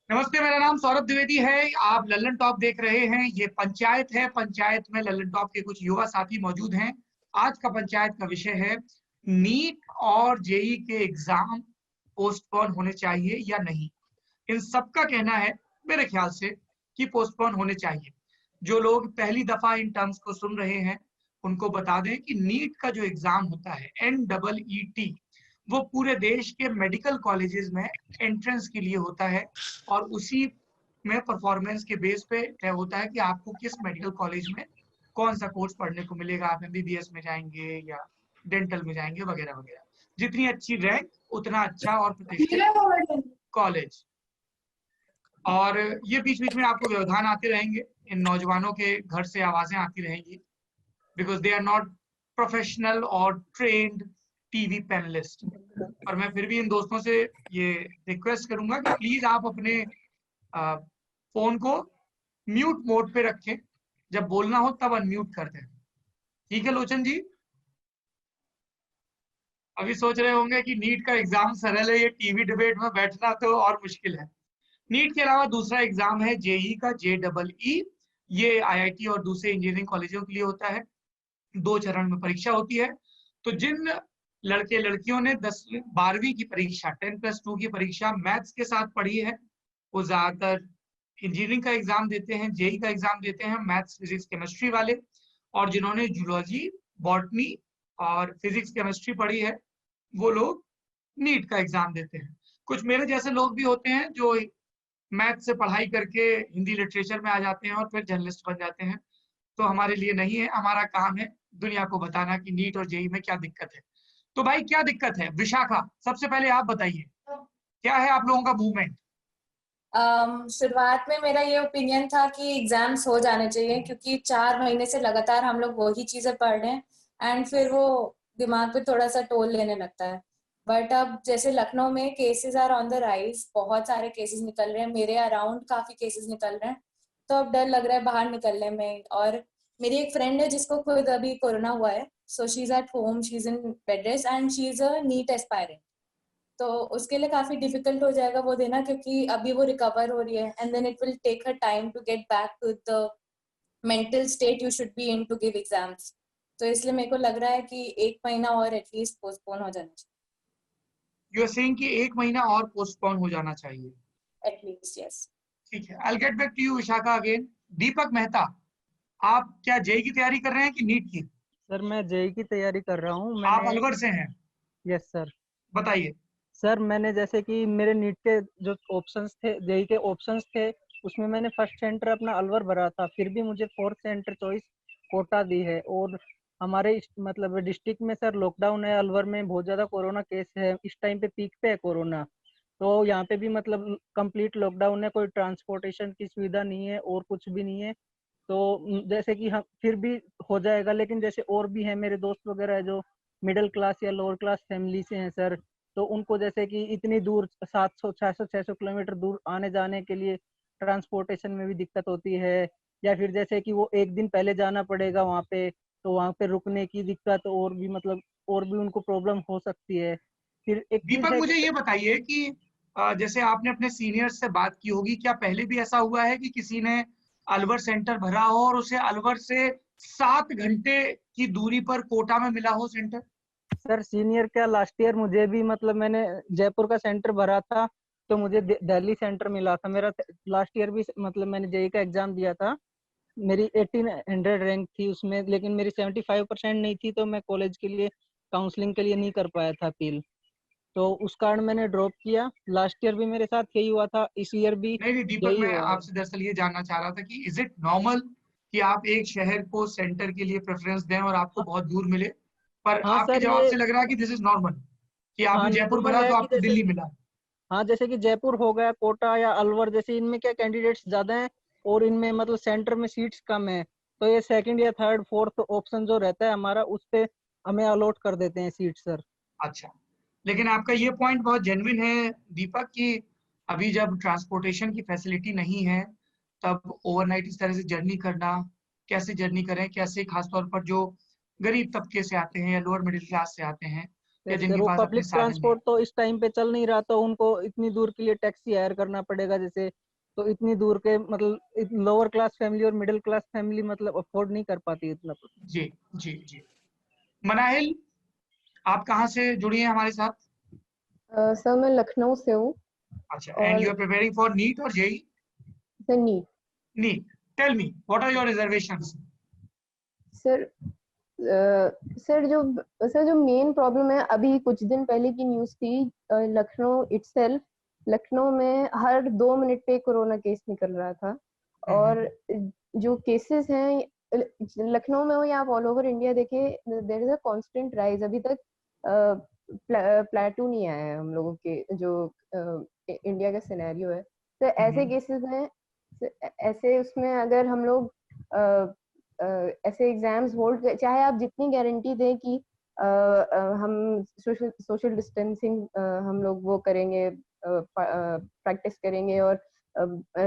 नमस्ते, मेरा नाम सौरभ द्विवेदी है। आप लल्लन टॉप देख रहे हैं। ये पंचायत है। पंचायत में लल्लन टॉप के कुछ युवा साथी मौजूद हैं। आज का पंचायत का विषय है नीट और जेई के एग्जाम पोस्टपोन होने चाहिए या नहीं। इन सबका कहना है मेरे ख्याल से कि पोस्टपोन होने चाहिए। जो लोग पहली दफा इन टर्म्स को सुन रहे हैं उनको बता दें कि नीट का जो एग्जाम होता है NEET, वो पूरे देश के मेडिकल कॉलेजेस में एंट्रेंस के लिए होता है और उसी में परफॉर्मेंस के बेस पे तय होता है कि आपको किस मेडिकल कॉलेज में कौन सा कोर्स पढ़ने को मिलेगा। आप MBBS में जाएंगे या डेंटल में जाएंगे वगैरह वगैरह। जितनी अच्छी रैंक उतना अच्छा और प्रतिष्ठित कॉलेज। और ये बीच बीच में आपको व्यवधान आते रहेंगे। इन नौजवानों के घर से आवाजें आती रहेंगी because they are not professional और ट्रेन्ड टीवी पैनलिस्ट। और मैं फिर भी इन दोस्तों से ये रिक्वेस्ट करूंगा कि प्लीज आप अपने फोन को म्यूट मोड पे रखें। जब बोलना हो तब अनम्यूट कर दें। ठीक है लोचन जी? अभी सोच रहे होंगे कि नीट का एग्जाम सरल है, ये टीवी डिबेट में बैठना तो और मुश्किल है। नीट के अलावा दूसरा एग्जाम है जेई का, JEE। ये IIT और दूसरे इंजीनियरिंग कॉलेजों के लिए होता है। 2 चरण में परीक्षा होती है। तो जिन लड़के लड़कियों ने 10वीं 12वीं की परीक्षा 10+2 की परीक्षा मैथ्स के साथ पढ़ी है, वो ज्यादातर इंजीनियरिंग का एग्जाम देते हैं, जेई का एग्जाम देते हैं मैथ्स फिजिक्स केमिस्ट्री वाले। और जिन्होंने जूलॉजी, बॉटनी और फिजिक्स केमिस्ट्री पढ़ी है वो लोग नीट का एग्जाम देते हैं। कुछ मेरे जैसे लोग भी होते हैं जो मैथ से पढ़ाई करके हिंदी लिटरेचर में आ जाते हैं और फिर जर्नलिस्ट बन जाते हैं। तो हमारे लिए नहीं है। हमारा काम है दुनिया को बताना कि नीट और जेई में क्या दिक्कत है। तो भाई क्या दिक्कत है? विशाखा, सबसे पहले आप बताइए क्या है आप लोगों का मूवमेंट? शुरुआत में मेरा ये ओपिनियन था कि एग्जाम्स हो जाने चाहिए, क्योंकि 4 महीने से लगातार हम लोग वही चीजें पढ़ रहे हैं एंड फिर वो दिमाग पे थोड़ा सा टोल लेने लगता है। बट अब जैसे लखनऊ में cases are on the rise, बहुत सारे केसेस निकल रहे हैं, मेरे अराउंड काफी केसेस निकल रहे हैं। तो अब डर लग रहा है बाहर निकलने में। और मेरी एक फ्रेंड है जिसको खुद अभी कोरोना हुआ है, so she is at home, she is in bed rest and she is a NEET aspirant. तो उसके लिए काफी डिफिकल्ट हो जाएगा वो देना, क्योंकि अभी वो रिकवर हो रही है and then it will take her time to get back to the mental state you should be in to give exams. तो इसलिए मेरे को लग रहा है कि 1 महीना और एटलीस्ट पोस्टपोन हो जाना यू आर सेइंग कि 1 महीना और पोस्टपोन हो जाना चाहिए। चाहिए एटलीस्ट। यस। ठीक है, I will get back to you Vishakha again. Deepak Mehta, आप क्या जेई की तैयारी कर रहे हैं कि नीट की? सर मैं जेई की तैयारी कर रहा हूँ। आप मैंने अलवर से हैं? Yes sir. बताइए। सर मैंने जैसे कि मेरे नीट के जो ऑप्शंस थे, जेई के ऑप्शंस थे, उसमें मैंने फर्स्ट सेंटर अपना अलवर भरा था, फिर भी मुझे फोर्थ सेंटर चॉइस कोटा दी है। और हमारे मतलब डिस्ट्रिक्ट में सर लॉकडाउन है, अलवर में बहुत ज़्यादा कोरोना केस है, इस टाइम पे पीक पे है कोरोना। तो यहाँ पे भी मतलब कंप्लीट लॉकडाउन है, कोई ट्रांसपोर्टेशन की सुविधा नहीं है और कुछ भी नहीं है। तो जैसे कि हम फिर भी हो जाएगा, लेकिन जैसे और भी हैं मेरे दोस्त वगैरह है जो मिडिल क्लास या लोअर क्लास फैमिली से हैं सर, तो उनको जैसे कि इतनी दूर 700 600 किलोमीटर दूर आने जाने के लिए ट्रांसपोर्टेशन में भी दिक्कत होती है। या फिर जैसे कि वो एक दिन पहले जाना पड़ेगा वहाँ पे, तो वहाँ पे रुकने की दिक्कत और भी मतलब और भी उनको प्रॉब्लम हो सकती है। फिर एक चीज दीपक, है मुझे कि ये बताइए कि जैसे आपने अपने सीनियर्स से बात की होगी, क्या पहले भी ऐसा हुआ है कि किसी ने अलवर सेंटर भरा हो और उसे अलवर से 7 घंटे की दूरी पर कोटा में मिला हो सेंटर? सर सीनियर क्या, लास्ट ईयर मुझे भी मतलब मैंने जयपुर का सेंटर भरा था, तो मुझे दिल्ली सेंटर मिला था। मेरा लास्ट ईयर भी मतलब मैंने जेई का एग्जाम दिया था, मेरी 1800 रैंक थी उसमें, लेकिन मेरी 75% नहीं थी, तो मैं कॉलेज के लिए काउंसलिंग के लिए नहीं कर पाया था अपील, तो उस कारण मैंने ड्रॉप किया। लास्ट ईयर भी मेरे साथ यही हुआ था, इस ईयर भी नहीं दीपक, यही मैं हुआ है। आपसे दरअसल ये जानना चाह रहा था कि इज इट नॉर्मल कि आप एक शहर को सेंटर के लिए प्रेफरेंस दें और आपको बहुत दूर मिले? पर हाँ आपके सर जवाब ये, से लग रहा है कि दिस इज नॉर्मल, कि हाँ आपने जयपुर नॉर्मल भरा है तो कि आपको जैसे दिल्ली कि, मिला। हाँ जैसे कि जयपुर हो गया, कोटा या अलवर, जैसे इनमें क्या कैंडिडेट्स ज्यादा हैं और इनमें मतलब सेंटर में सीट्स कम है, तो ये सेकंड या थर्ड फोर्थ ऑप्शन जो रहता है हमारा, उस पे हमें अलॉट कर देते हैं सीट सर। अच्छा, लेकिन आपका ये पॉइंट बहुत जेन्युइन है दीपक कि अभी जब ट्रांसपोर्टेशन की फैसिलिटी नहीं है तब ओवरनाइट इस तरह से जर्नी करना, कैसे जर्नी करें, कैसे खासतौर पर जो गरीब तबके से आते हैं या लोअर मिडिल क्लास से आते हैं, या सर जिनके वो पास अपने पब्लिक साधन है। ट्रांसपोर्ट तो इस टाइम पे चल नहीं रहा, तो उनको इतनी दूर के लिए टैक्सी हायर करना पड़ेगा जैसे, तो इतनी दूर के मतलब लोअर क्लास फैमिली और मिडिल क्लास फैमिली मतलब अफोर्ड नहीं कर पाती इतना। जी जी जी। मनाहिल, आप कहाँ से जुड़ी हैं हमारे साथ? सर मैं लखनऊ से हूँ। अच्छा, एंड यू और आर प्रिपेयरिंग फॉर नीट और JEE? Sir NEET. NEET, tell me what are your reservations? Sir sir जो मेन प्रॉब्लम है, अभी कुछ दिन पहले की न्यूज़ थी, लखनऊ इटसेल्फ, लखनऊ में हर 2 मिनट पे कोरोना केस निकल रहा था। और जो केसेस हैं लखनऊ में हो या आप ऑल ओवर इंडिया देखे, there is a constant rise. अभी तक प्लेटू नहीं आया है हम लोगों के जो इंडिया का सिनेरियो है। तो ऐसे केसेस हैं, ऐसे उसमें अगर हम लोग ऐसे एग्जाम्स होल्ड, चाहे आप जितनी गारंटी दें कि हम सोशल डिस्टेंसिंग हम लोग वो करेंगे, प्रैक्टिस करेंगे, और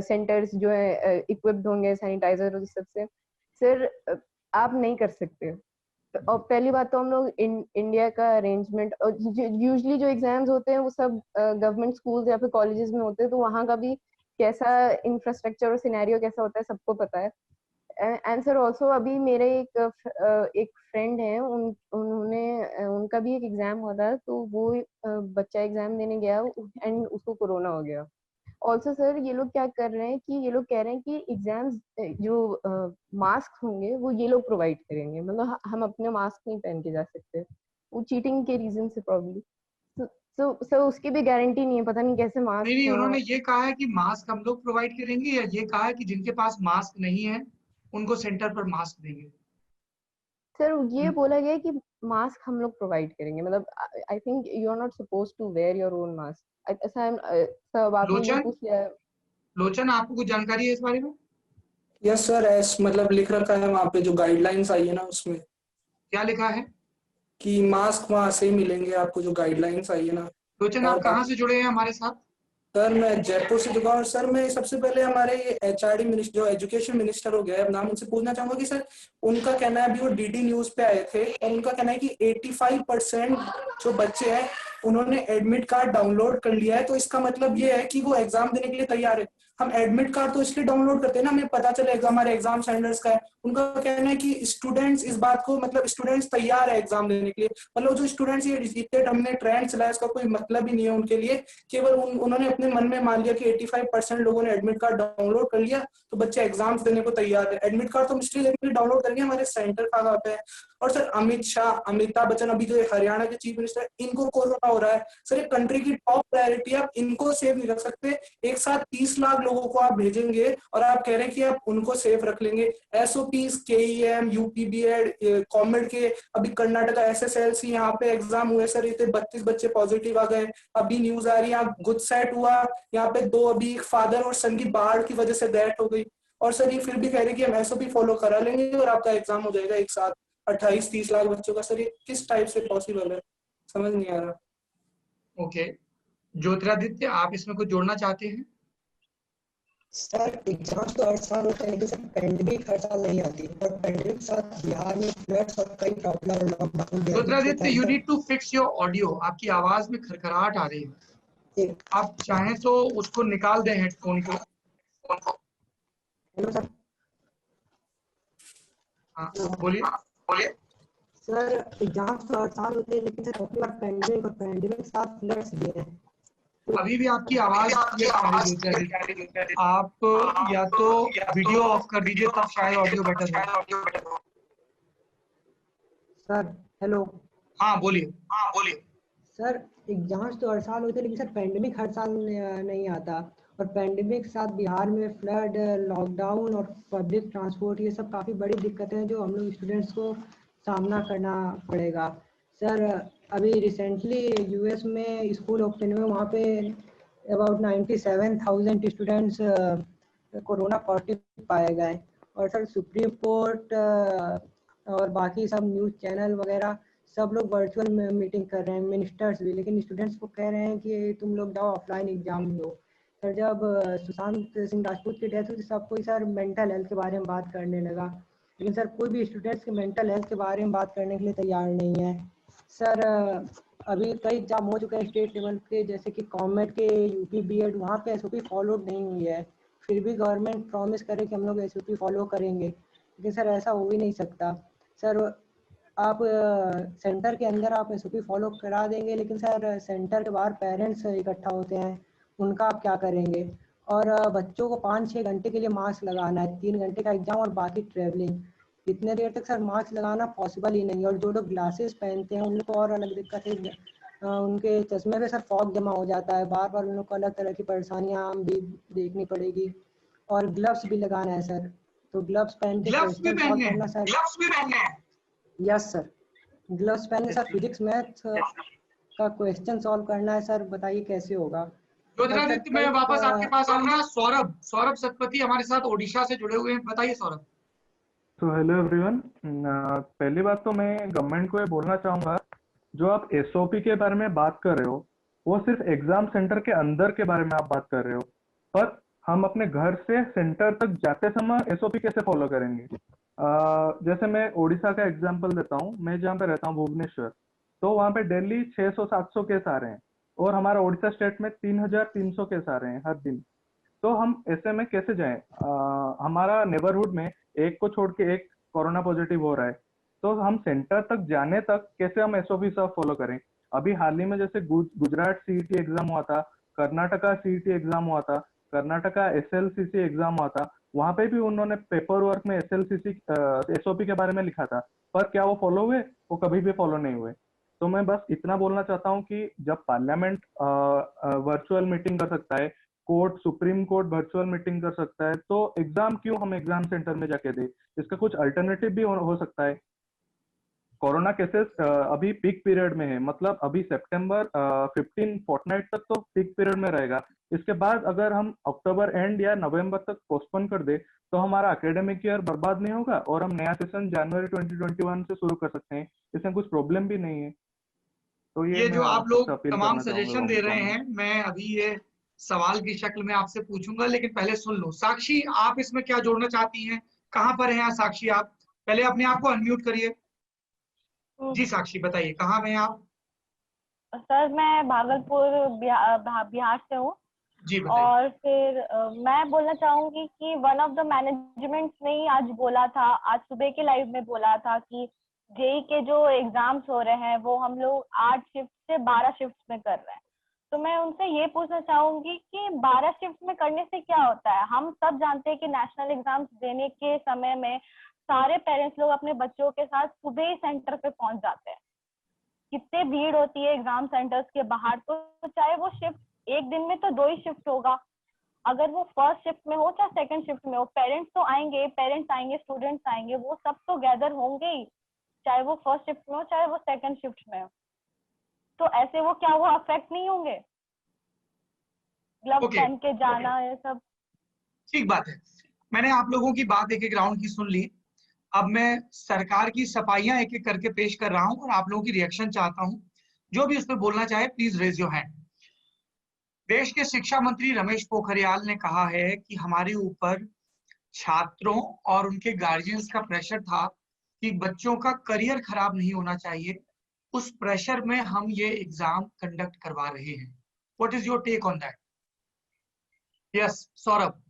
सेंटर्स जो है इक्विप्ड होंगे सैनिटाइजर और सबसे, सर आप नहीं कर सकते। और पहली बात तो हम लोग इंडिया का अरेंजमेंट, और यूजुअली जो एग्जाम्स होते हैं वो सब गवर्नमेंट स्कूल्स या फिर कॉलेजेस में होते हैं, तो वहाँ का भी कैसा इंफ्रास्ट्रक्चर और सिनेरियो कैसा होता है सबको पता है। एंड सर ऑल्सो अभी मेरे एक फ्रेंड है, उन्होंने उनका भी एक एग्जाम हुआ था, तो वो बच्चा एग्जाम देने गया एंड उसको कोरोना हो गया। ऑल्सो सर ये लोग क्या कर रहे हैं कि ये लोग कह रहे हैं कि एग्जाम्स जो मास्क होंगे वो ये लोग प्रोवाइड करेंगे, मतलब हम अपने मास्क नहीं पहन के जा सकते, वो चीटिंग के रीजन से प्रॉब्लम। तो सर उसकी भी गारंटी नहीं है, पता नहीं कैसे नहीं मास्क नहीं, हैं। उन्होंने ये कहा है कि मास्क हम लोग प्रोवाइड करेंगे, या ये कहा है कि जिनके पास मास्क नहीं है उनको सेंटर पर मास्क देंगे? सर ये बोला गया है कि मास्क हम लोग प्रोवाइड करेंगे, मतलब I think you are not suppose to wear your own mask, ऐसा सब आपने ये लोचन, पूछ लिया है। लोचन आपको कुछ जानकारी है इस बारे में? यस सर, एस मतलब लिख रखा है वहाँ पे जो गाइडलाइंस आई है ना उसमें, क्या लिखा है? कि मास्क वहाँ से ही मिलेंगे आपको, जो गाइडलाइंस आई है ना। लोचन, और आप कहाँ से जुड़े हैं हमारे साथ? सर मैं जयपुर से जुड़ा हूँ। सर मैं सबसे पहले हमारे ये एचआरडी मिनिस्टर, जो एजुकेशन मिनिस्टर हो गया है, अब नाम उनसे पूछना चाहूंगा कि सर उनका कहना है, अभी वो डीडी न्यूज पे आए थे और उनका कहना है कि 85% जो बच्चे हैं उन्होंने एडमिट कार्ड डाउनलोड कर लिया है। तो इसका मतलब ये है कि वो एग्जाम देने के लिए तैयार है। हम एडमिट कार्ड तो इसलिए डाउनलोड करते हैं ना, हमें पता चले हमारे एग्जाम सेंटर्स का है। उनका कहना है कि स्टूडेंट्स इस बात को, मतलब स्टूडेंट्स तैयार है एग्जाम देने के लिए। मतलब जो स्टूडेंट्स ये इतने हमने ट्रेंड चलाया, इसका कोई मतलब ही नहीं है उनके लिए। केवल उन्होंने अपने मन में मान लिया कि 85% लोगों ने एडमिट कार्ड डाउनलोड कर लिया तो बच्चे एग्जाम्स देने को तैयार है। एडमिट कार्ड तो मिस्ट्री लेने के लिए डाउनलोड करेंगे, हमारे सेंटर कहाँ पे है। और सर अमित शाह, अमिताभ बच्चन, अभी जो हरियाणा के चीफ मिनिस्टर, इनको कोरोना हो रहा है। सर ये कंट्री की टॉप प्रायोरिटी है, आप इनको सेव नहीं रख सकते। एक साथ 30 लाख लोगों को आप भेजेंगे और आप कह रहे हैं कि आप उनको सेफ रख लेंगे। एसओपीज, केईएम, यूपीबीएड, कॉमेड के अभी कर्नाटका एसएसएलसी यहाँ पे एग्जाम हुए सर, इतने 32 बच्चे पॉजिटिव आ गए। अभी न्यूज आ रही है यहाँ गुजसेट हुआ, यहाँ पे 2 अभी फादर और सन की बाढ़ की वजह से डेथ हो गई। और सर ये फिर भी कह रहे हैं कि हम एसओपी फॉलो करा लेंगे और आपका एग्जाम हो जाएगा एक साथ 28-30 लाख बच्चों का। सर ये किस टाइप से पॉसिबल है, समझ नहीं आ रहा। ओके, ज्योतिरादित्य, आप इसमें कुछ जोड़ना चाहते हैं? सर एग्जाम्स तो हर साल होते हैं, लेकिन सर पेंडेमिक हर साल नहीं आती, और पेंडेमिक के साथ बिहार में फ्लड्स और कई प्रॉब्लम और लॉकडाउन भी ज्योतिरादित्य, यू आती need to fix your audio, आपकी आवाज में खरखराहट आ रही है। है। आप चाहें तो उसको निकाल दें, हेडफोन को। Hello sir. हाँ बोलिए बोलिए। सर एग्जाम्स तो हर साल होते हैं, लेकिन सर अपनी बार पेंडेमिक और पेंडेमिक के साथ फ्लड्स भी है। अभी भी आपकी आवाज क्लियर आ रही है ज्योतिरादित्य, आप या तो वीडियो ऑफ कर दीजिए, तब शायद ऑडियो बेटर हो। Sir hello. हाँ बोलिए। सर एग्जाम्स तो हर साल होते हैं, लेकिन सर पेंडेमिक हर साल नहीं आता, और पेंडेमिक के साथ बिहार में फ्लड, लॉकडाउन और पब्लिक ट्रांसपोर्ट, ये सब काफ़ी बड़ी दिक्कतें हैं जो हम लोग स्टूडेंट्स को सामना करना पड़ेगा। सर अभी रिसेंटली यूएस में स्कूल ओपन हुए, वहाँ पे अबाउट 97,000 स्टूडेंट्स कोरोना पॉजिटिव पाए गए। और सर सुप्रीम कोर्ट और बाकी सब न्यूज़ चैनल वगैरह सब लोग वर्चुअल मीटिंग कर रहे हैं, मिनिस्टर्स भी, लेकिन स्टूडेंट्स को कह रहे हैं कि तुम लोग जाओ ऑफलाइन एग्जाम लो। सर जब सुशांत सिंह राजपूत की डेथ हुई तो सब कोई सर मेंटल हेल्थ के बारे में बात करने लगा, लेकिन सर कोई भी स्टूडेंट्स के मेंटल हेल्थ के बारे में बात करने के लिए तैयार नहीं है। सर अभी कई एग्जाम हो चुके हैं स्टेट लेवल के, जैसे कि कॉमेट के, यूपी बीएड, वहाँ पे एसओपी फॉलो नहीं हुई है। फिर भी गवर्नमेंट प्रॉमिस करे कि हम लोग एसओपी फॉलो करेंगे, लेकिन सर ऐसा हो ही नहीं सकता। सर आप सेंटर के अंदर आप एसओपी फॉलो करा देंगे, लेकिन सर सेंटर के बाहर पेरेंट्स इकट्ठा होते हैं, उनका आप क्या करेंगे? और बच्चों को 5-6 घंटे के लिए मास्क लगाना है, 3 घंटे का एग्जाम और बाकी ट्रेवलिंग, इतने देर तक सर मास्क लगाना पॉसिबल ही नहीं है। और जो लोग ग्लासेस पहनते हैं उन लोग को और अलग दिक्कत है, उनके चश्मे में सर फॉग जमा हो जाता है, बार बार उन लोग को अलग तरह की परेशानियां भी देखनी पड़ेगी। और ग्लव्स भी लगाना है सर, तो ग्लव्स पहन के ग्लव्स भी क्वेश्चन सॉल्व पहनने हैं, करना सर। ग्लव्स भी पहनने हैं। यस सर, ग्लव्स पहन सर फिजिक्स मैथ का क्वेश्चन सॉल्व करना है सर, बताइए कैसे होगा? और सर ज्योतिरादित्य, मैं कई वापस आपके पास आऊंगा। सौरभ, सौरभ सतपथी हमारे साथ ओडिशा से जुड़े हुए हैं, बताइए सौरभ। तो हेलो एवरीवन। पहली बात तो मैं गवर्नमेंट को ये बोलना चाहूंगा, जो आप एसओपी के बारे में बात कर रहे हो वो सिर्फ एग्जाम सेंटर के अंदर के बारे में आप बात कर रहे हो, पर हम अपने घर से सेंटर तक जाते समय एसओपी कैसे फॉलो करेंगे? जैसे मैं ओडिशा का एग्जांपल देता हूँ। मैं जहाँ पे रहता हूँ भुवनेश्वर, तो वहाँ पे डेली 600-700 केस आ रहे हैं और हमारा ओडिशा स्टेट में 3300 केस आ रहे हैं हर दिन। तो हम ऐसे में कैसे जाएं? हमारा नेबरहुड में एक को छोड़ के एक कोरोना पॉजिटिव हो रहा है, तो हम सेंटर तक जाने तक कैसे हम एसओपी सब फॉलो करें? अभी हाल ही में जैसे गुजरात सीईटी एग्जाम हुआ था, कर्नाटका सीईटी एग्जाम हुआ था, कर्नाटका एसएलसीसी एग्जाम हुआ था, वहां पे भी उन्होंने पेपर वर्क में एसएलसीसी एसओपी के बारे में लिखा था, पर क्या वो फॉलो हुए? वो कभी भी फॉलो नहीं हुए। तो मैं बस इतना बोलना चाहता हूँ कि जब पार्लियामेंट वर्चुअल मीटिंग कर सकता है, court, supreme court virtual meeting कर सकता है, तो एग्जाम क्यों हम एग्जाम सेंटर में जाके दे? इसका कुछ अल्टरनेटिव भी हो सकता है। कोरोना केसेस अभी पीक पीरियड में है, मतलब अभी सितंबर 15 फोर्टनाइट तक तो पीक पीरियड में रहेगा। इसके बाद अगर हम अक्टूबर एंड या नवंबर तक पोस्टपोन कर दे तो हमारा एकेडमिक ईयर बर्बाद नहीं होगा और हम नया सेशन जनवरी 2021 से शुरू कर सकते हैं। इसमें कुछ प्रॉब्लम भी नहीं है। तो ये मैं जो आप आपसे लोग अपील तमाम करना चाहूंगा सजेशन दे रहे गवर्नमेंट। हैं, मैं अभी ये सवाल की शक्ल में आपसे पूछूंगा, लेकिन पहले सुन लो। साक्षी, आप इसमें क्या जोड़ना चाहती हैं? कहाँ पर हैं साक्षी आप? पहले अपने आप को अनम्यूट करिए। जी साक्षी, बताइए कहाँ में हैं आप? सर मैं भागलपुर बिहार से हूँ। जी बताइए। और फिर मैं बोलना चाहूंगी कि वन ऑफ द मैनेजमेंट ने ही आज बोला था, आज सुबह के लाइव में बोला था कि जेई के जो एग्जाम्स हो रहे हैं वो हम लोग 8 शिफ्ट से 12 शिफ्ट में कर रहे हैं। तो मैं उनसे ये पूछना चाहूंगी कि 12 शिफ्ट में करने से क्या होता है? हम सब जानते हैं कि नेशनल एग्जाम्स देने के समय में सारे पेरेंट्स लोग अपने बच्चों के साथ सुबह ही सेंटर पे पहुंच जाते हैं। कितने भीड़ होती है एग्जाम सेंटर्स के बाहर, तो चाहे वो शिफ्ट एक दिन में तो 2 ही शिफ्ट होगा, अगर वो फर्स्ट शिफ्ट में हो चाहे सेकंड शिफ्ट में हो, पेरेंट्स तो आएंगे, स्टूडेंट्स आएंगे, वो सब तो गैदर होंगे ही, चाहे वो फर्स्ट शिफ्ट में हो चाहे वो सेकंड शिफ्ट में हो। तो ऐसे वो क्या वो अफेक्ट नहीं होंगे? ग्लव्स पहन के जाना, ये सब ठीक बात है। मैंने आप लोगों की बात एक एक राउंड की सुन ली। अब मैं सरकार की सफाइयां एक एक करके पेश कर रहा हूं और आप लोगों की रिएक्शन चाहता हूं। जो भी उस पर बोलना चाहे प्लीज रेज योर हैंड। देश के शिक्षा मंत्री रमेश पोखरियाल ने कहा है कि हमारे ऊपर छात्रों और उनके गार्जियंस का प्रेशर था कि बच्चों का करियर खराब नहीं होना चाहिए, उस प्रेशर में हम ये एग्जाम कंडक्ट करवा रहे हैं। What is your take on that? Yes Saurabh.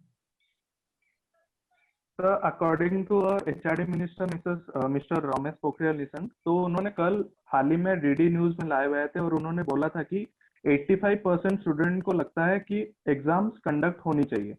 According to HRD minister mister Ramesh Pokhriyal Nishank, तो उन्होंने कल हाल ही में डीडी न्यूज में लाए हुए थे और उन्होंने बोला था कि 85% स्टूडेंट को लगता है कि एग्जाम्स कंडक्ट होनी चाहिए।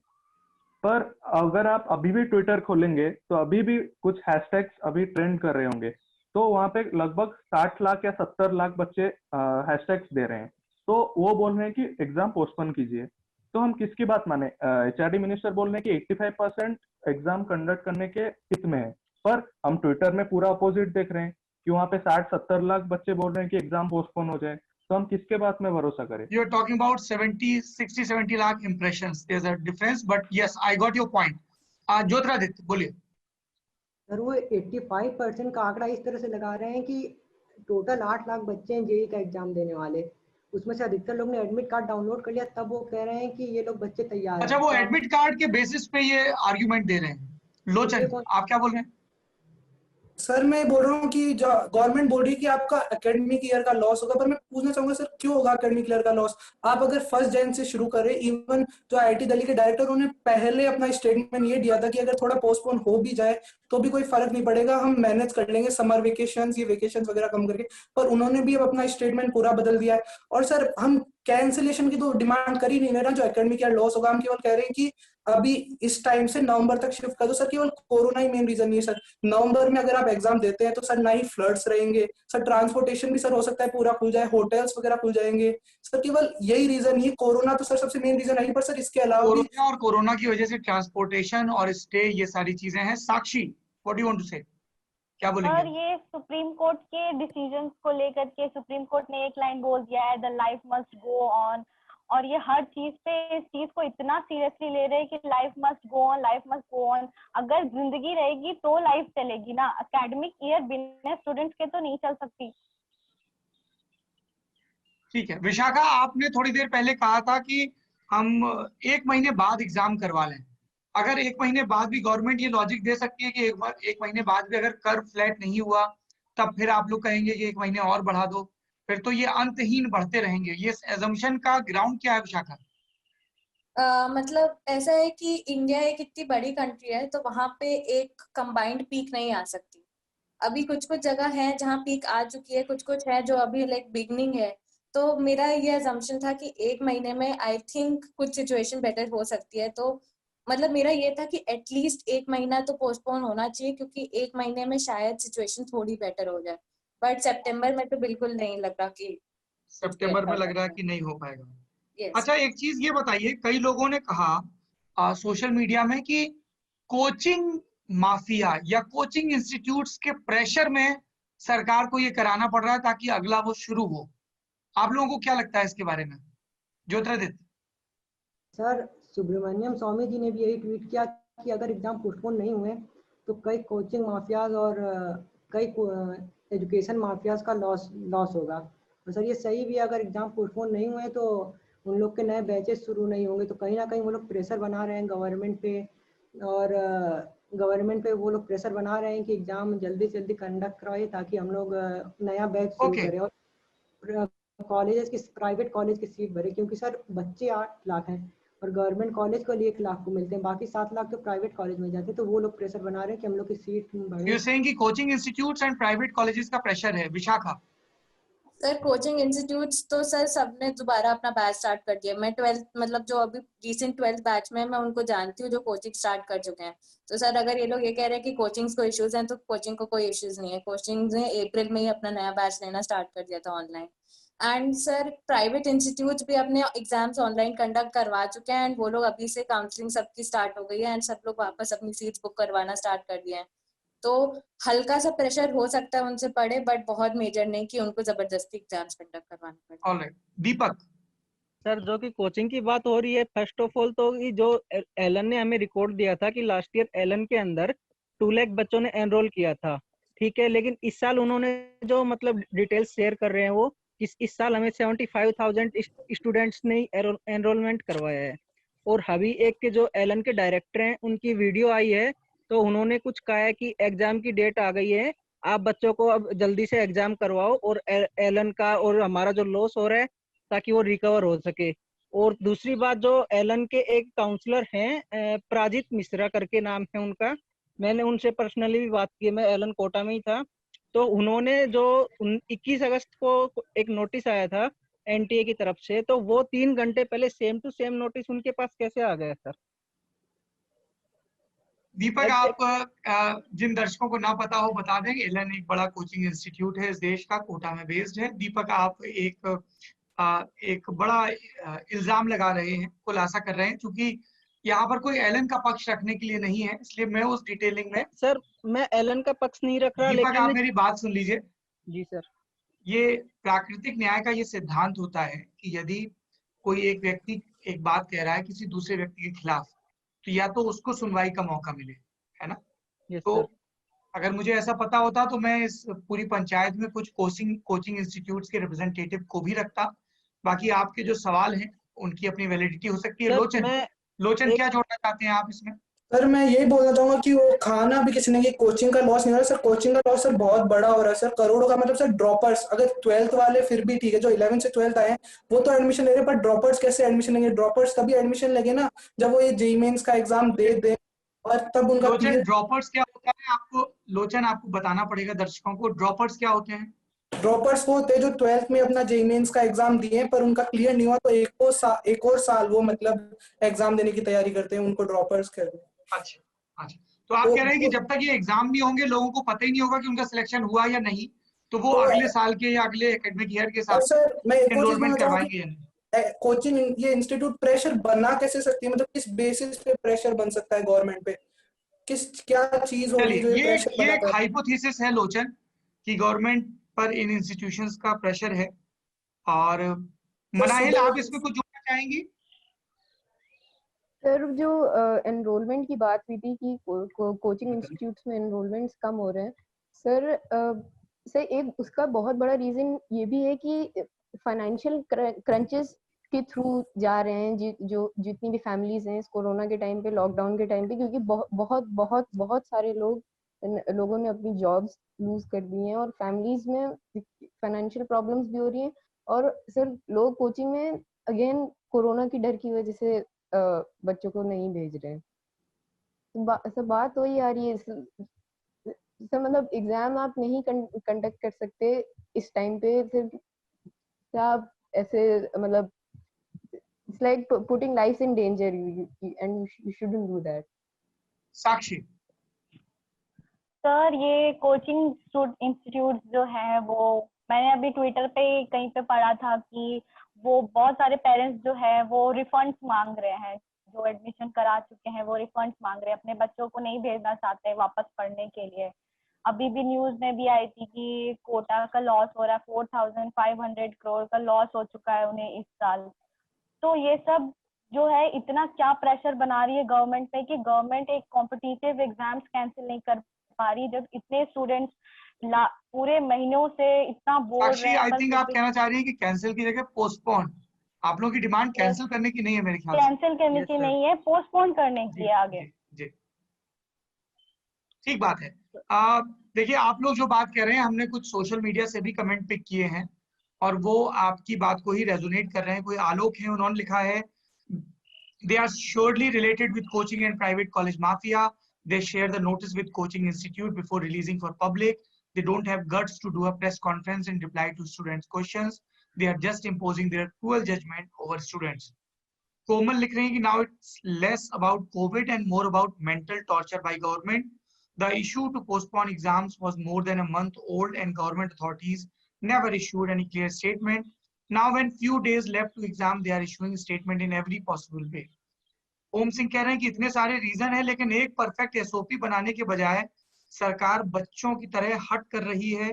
पर अगर आप अभी भी ट्विटर खोलेंगे तो अभी भी कुछ हैशटैग्स अभी ट्रेंड कर रहे होंगे, तो वहां पे लगभग 60 लाख या 70 लाख बच्चे हैशटैग्स दे रहे हैं, तो वो बोल रहे हैं कि एग्जाम पोस्टपोन कीजिए। तो हम किसकी बात माने? एचआरडी मिनिस्टर बोल रहे हैं कि 85% एग्जाम कंडक्ट करने के हित में है, पर हम ट्विटर में पूरा अपोजिट देख रहे हैं कि वहां पे 60-70 लाख बच्चे बोल रहे हैं कि एग्जाम पोस्टपोन हो जाए। तो हम किसके बात में भरोसा करें? You are talking about 60-70 lakh impressions. There's a difference, but yes, I got your point. Jyotiraditya बोलिए। सर वो 85% का आंकड़ा इस तरह से लगा रहे हैं कि टोटल 8 लाख बच्चे हैं जेई का एग्जाम देने वाले, उसमें से अधिकतर लोग ने एडमिट कार्ड डाउनलोड कर लिया, तब वो कह रहे हैं कि ये लोग बच्चे तैयार हैं। अच्छा, वो एडमिट कार्ड के बेसिस पे ये आर्ग्यूमेंट दे रहे हैं। लोचन, आप क्या बोल रहे हैं? सर मैं बोल रहा हूँ कि जो गवर्नमेंट बोल रही है कि आपका एकेडमिक ईयर का लॉस होगा, पर मैं पूछना चाहूंगा सर क्यों होगा एकेडमिक ईयर का लॉस? आप अगर 1 जनवरी से शुरू करें, इवन जो आईआईटी दिल्ली के डायरेक्टर उन्होंने पहले अपना स्टेटमेंट ये दिया था कि अगर थोड़ा पोस्टपोन हो भी जाए तो भी कोई फर्क नहीं पड़ेगा, हम मैनेज कर लेंगे समर वेकेशन, ये वेकेशन वगैरह कम करके। पर उन्होंने भी अब अपना स्टेटमेंट पूरा बदल दिया है। और सर हम कैंसिलेशन की तो डिमांड कर ही नहीं रहे ना, जो एकेडमिक ईयर लॉस होगा, हम केवल कह रहे हैं कि अभी इस टाइम से नवंबर तक शिफ्ट कर दो। सर केवल कोरोना ही मेन रीजन नहीं है सर। नवंबर में अगर आप एग्जाम देते हैं तो सर ना ही फ्लड्स रहेंगे सर, ट्रांसपोर्टेशन भी सर हो सकता है पूरा खुल जाए, होटल्स वगैरह खुल जाएंगे सर। केवल यही रीजन ही, कोरोना तो सर सबसे मेन रीजन नहीं, पर सर इसके अलावा भी कोरोना और कोरोना की वजह से ट्रांसपोर्टेशन और स्टे ये सारी चीजें हैं। Sakshi, what do you want to say, क्या और बोलेंगे? ये सुप्रीम कोर्ट के डिसीजंस को लेकर के सुप्रीम कोर्ट ने एक लाइन बोल दिया है, the life must go on. और ये हर चीज पे इस चीज को इतना सीरियसली ले रहे हैं कि life must go on, life must go on. अगर जिंदगी रहेगी तो लाइफ चलेगी ना, एकेडमिक ईयर बिना स्टूडेंट्स के तो नहीं चल सकती। ठीक है विशाखा, आपने थोड़ी देर पहले कहा था कि हम 1 महीने बाद एग्जाम करवा लें। अगर 1 महीने बाद भी गवर्नमेंट ये लॉजिक दे सकती है कि एक महीने बाद भी अगर कर्व फ्लैट नहीं हुआ, तब फिर आप लोग कहेंगे कि 1 महीने और बढ़ा दो, फिर तो ये अंतहीन बढ़ते रहेंगे। ये एजम्पशन का ग्राउंड क्या है विशाखा? मतलब ऐसा है कि इंडिया एक इतनी बड़ी कंट्री है, तो वहां पे एक कंबाइंड पीक नहीं आ सकती। अभी कुछ कुछ जगह है जहाँ पीक आ चुकी है, कुछ कुछ है जो अभी लाइक बिगनिंग है। तो मेरा ये अजम्पशन था कि 1 महीने में आई थिंक कुछ सिचुएशन बेटर हो सकती है। तो मतलब मेरा ये था कि एटलीस्ट 1 महीना तो पोस्टपोन होना चाहिए, क्योंकि 1 महीने में शायद सिचुएशन थोड़ी बेटर हो जाए। बट सितंबर में तो बिल्कुल नहीं लग रहा कि सितंबर में लग रहा है कि नहीं हो पाएगा। yes. अच्छा एक चीज ये बताइए, कई लोगों ने कहा सोशल मीडिया में कि कोचिंग माफिया या कोचिंग इंस्टीट्यूट्स के प्रेशर में सरकार को ये कराना पड़ रहा है ताकि अगला वो शुरू हो। आप लोगों को क्या लगता है इसके बारे में? ज्योतिरादित्य। सर सुब्रमण्यम स्वामी जी ने भी यही ट्वीट किया कि अगर एग्जाम पोस्टपोन नहीं हुए तो कई कोचिंग माफियाज और कई एजुकेशन माफियाज का लॉस होगा। और सर ये सही भी है, अगर एग्जाम पोस्टपोन नहीं हुए तो उन लोग के नए बैचेस शुरू नहीं होंगे, तो कहीं ना कहीं वो लोग प्रेशर बना रहे हैं गवर्नमेंट पे, और गवर्नमेंट पे वो लोग प्रेशर बना रहे हैं कि एग्जाम जल्दी से जल्दी कंडक्ट कराए ताकि हम लोग नया बैच शुरू Okay. करें और कॉलेजेस की प्राइवेट कॉलेज की सीट भरे, क्योंकि सर बच्चे 8 लाख हैं और गवर्नमेंट कॉलेज को लिए 1 लाख को मिलते हैं, बाकी 7 लाख तो प्राइवेट कॉलेज में जाते हैं। तो वो लोग प्रेशर बना रहे हैं कि हम लोग की सीट बढ़े। यू सेइंग कि coaching institutes and private colleges का प्रेशर है। विशाखा। सर कोचिंग इंस्टीट्यूट्स तो सर सबने दोबारा अपना बैच स्टार्ट कर दिया। मैं 12th मतलब जो अभी रिसेंट 12th बैच में मैं उनको जानती हूँ जो कोचिंग स्टार्ट कर चुके हैं। तो सर अगर ये लोग ये कह रहे हैं कि कोचिंग्स को इश्यूज हैं, तो कोचिंग को कोई इश्यूज नहीं है। कोचिंग ने अप्रैल में ही अपना नया बैच लेना स्टार्ट कर दिया था online. And sir private institute भी अपने एग्जाम्स ऑनलाइन कंडक्ट करवा चुके हैं, एंड वो लोग अभी से काउंसलिंग सबकी स्टार्ट हो गई है, एंड सब लोग वापस अपनी सीट्स बुक करवाना स्टार्ट कर दिए हैं। तो हल्का सा प्रेशर हो सकता है उनसे पड़े, बट बहुत मेजर नहीं कि उनको जबरदस्ती एग्जाम्स कंडक्ट करवाने पड़े। ऑलराइट, दीपक। सर जो कि कोचिंग की बात हो रही है, फर्स्ट ऑफ ऑल तो कि जो एलन ने हमें रिकॉर्ड दिया था कि लास्ट ईयर एलन के अंदर 2 लाख बच्चों ने एनरोल किया था, ठीक है। लेकिन इस साल उन्होंने जो मतलब डिटेल्स शेयर कर रहे हैं वो इस साल हमें 75,000 स्टूडेंट्स ने एनरोलमेंट करवाया है। और अभी एक के जो एलन के डायरेक्टर हैं उनकी वीडियो आई है, तो उन्होंने कुछ कहा है कि एग्जाम की डेट आ गई है, आप बच्चों को अब जल्दी से एग्जाम करवाओ और एलन का और हमारा जो लॉस हो रहा है ताकि वो रिकवर हो सके। और दूसरी बात, जो एलन के एक काउंसलर हैं प्राजित मिश्रा करके नाम है उनका, मैंने उनसे पर्सनली भी बात की, मैं एलन कोटा में ही था। तो उन्होंने जो 21 अगस्त को एक नोटिस आया था एनटीए की तरफ से, तो वो 3 घंटे पहले सेम टू सेम नोटिस उनके पास कैसे आ गया सर? दीपक, आप जिन दर्शकों को ना पता हो बता दें, एलन एक बड़ा कोचिंग इंस्टीट्यूट है इस देश का, कोटा में बेस्ड है। दीपक, आप एक बड़ा इल्जाम लगा रहे हैं, खुलासा कर रहे हैं, क्योंकि यहाँ पर कोई एलन का पक्ष रखने के लिए नहीं है, इसलिए मैं उस डिटेलिंग में। सर मैं एलन का पक्ष नहीं रख रहा, दीपक लेकिन आप मेरी बात सुन लीजिए। जी सर। ये प्राकृतिक न्याय का ये सिद्धांत होता है कि यदि कोई एक व्यक्ति एक बात कह रहा है किसी दूसरे व्यक्ति के खिलाफ, तो या तो उसको सुनवाई का मौका मिले, है ना। तो अगर मुझे ऐसा पता होता तो मैं इस पूरी पंचायत में कुछ कोचिंग इंस्टीट्यूट्स के रिप्रेजेंटेटिव को भी रखता। बाकी आपके जो सवाल हैं उनकी अपनी वैलिडिटी हो सकती है। लोचन, क्या जोड़ना चाहते हैं आप इसमें? सर मैं ये बोलना चाहूंगा कि वो खाना भी किसी ने, कोचिंग का लॉस नहीं हो रहा सर, कोचिंग का लॉस सर बहुत बड़ा हो रहा है सर, करोड़ों का। मतलब सर ड्रॉपर्स, अगर 12th वाले फिर भी ठीक है, जो 11th से 12th आए हैं वो तो एडमिशन ले रहे हैं, पर ड्रॉपर्स कैसे एडमिशन लेंगे? ड्रॉपर्स तभी एडमिशन लेंगे ना जब वो ये जेईई मेंस का एग्जाम दे दे और तब उनका लोचन, क्लियर। ड्रॉपर्स क्या होता है आपको, लोचन आपको बताना पड़ेगा दर्शकों को, ड्रॉपर्स क्या होते हैं। ड्रॉपर्स वो होते हैं जो 12th में अपना जेईई मेंस का एग्जाम दिए पर उनका क्लियर नहीं हुआ, तो एक और साल वो मतलब एग्जाम देने की तैयारी करते हैं, उनको ड्रॉपर्स कहते हैं। अच्छा अच्छा, तो आप तो कह रहे हैं कि जब तक ये एग्जाम नहीं होंगे लोगों को पता ही नहीं होगा कि उनका सिलेक्शन हुआ या नहीं, तो वो तो अगले साल के या अगले एकेडमिक ईयर के और हिसाब सर मैं से एक और चीज बोलना एनरोलमेंट चाहूंगा करवाएंगे या नहीं। कि कोचिंग ये इंस्टीट्यूट प्रेशर बना कैसे सकती है? मतलब किस बेसिस पे प्रेशर बन सकता है गवर्नमेंट पे? किस क्या चीज होगी चलिए, जो ये प्रेशर ये एक बनाता है? हाइपोथेसिस है लोचन कि गवर्नमेंट पर इन इंस्टीट्यूशंस का प्रेशर है। और सर मनाहिल, आप सुबह इसमें कुछ जोड़ना चाहेंगी। सर जो एनरोलमेंट की बात हुई थी कि कोचिंग इंस्टीट्यूट्स में एनरोलमेंट्स कम हो रहे हैं, सर सर एक उसका बहुत बड़ा रीजन ये भी है कि फाइनेंशियल क्रंचेस के थ्रू जा रहे हैं जो जितनी भी फैमिलीज हैं इस कोरोना के टाइम पे, लॉकडाउन के टाइम पे, क्योंकि बहुत सारे लोगों ने अपनी जॉब्स लूज कर दी हैं और फैमिलीज में फाइनेंशियल प्रॉब्लम्स भी हो रही हैं। और सर लोग कोचिंग में अगेन कोरोना की डर की वजह से बच्चों को नहीं भेज रहे हैं। तो बात वही आ रही है सर, मतलब एग्जाम आप नहीं कंडक्ट कर सकते इस टाइम पे, फिर आप ऐसे मतलब it's like putting life in danger and you shouldn't do that. Sakshi. Sir ये कोचिंग इंस्टीट्यूट जो है वो, मैंने अभी ट्विटर पे कहीं पे पढ़ा था कि वो बहुत सारे पेरेंट्स जो है वो रिफंड्स मांग रहे हैं, जो एडमिशन करा चुके हैं वो रिफंड्स मांग रहे हैं, अपने बच्चों को नहीं भेजना चाहते वापस पढ़ने के लिए। अभी भी न्यूज में भी आई थी कि कोटा का लॉस हो रहा है, 4500 करोड़ का लॉस हो चुका है उन्हें इस साल। तो ये सब जो है इतना क्या प्रेशर बना रही है गवर्नमेंट पे कि गवर्नमेंट एक कॉम्पिटिटिव एग्जाम्स कैंसिल नहीं कर पा रही, जब इतने स्टूडेंट्स पूरे महीनों से इतना बोल रहे साक्षी, हैं आई पर थिंक फिर आप भी कहना चाह रही हैं कि कैंसिल की जगह पोस्टपोन। आप लोगों की डिमांड कैंसिल करने की नहीं है मेरे ख्याल से। कैंसिल करने यस की सर। नहीं है, पोस्टपोन करने की जी है आगे। जी जी, ठीक बात है। देखिए, आप लोग जो बात कर रहे हैं, हमने कुछ सोशल मीडिया से भी कमेंट पिक किए हैं और वो आपकी बात को ही रेजोनेट कर रहे हैं। कोई आलोक है, उन्होंने लिखा है, they are surely related with coaching and private college mafia. They share the notice with coaching institute before releasing for public. They don't have guts to do a press conference and reply to students questions. They are just imposing their cruel judgment over students. कोमल लिख रहे हैं कि now it's less about COVID and more about mental torture by government. The issue to postpone exams was more than a month old and government authorities never issued any clear statement. Now when few days left to exam, they are issuing statement in every possible way. ओम सिंह कह रहे हैं कि इतने सारे reason है, लेकिन एक perfect SOP बनाने के बजाय सरकार बच्चों की तरह हट कर रही है।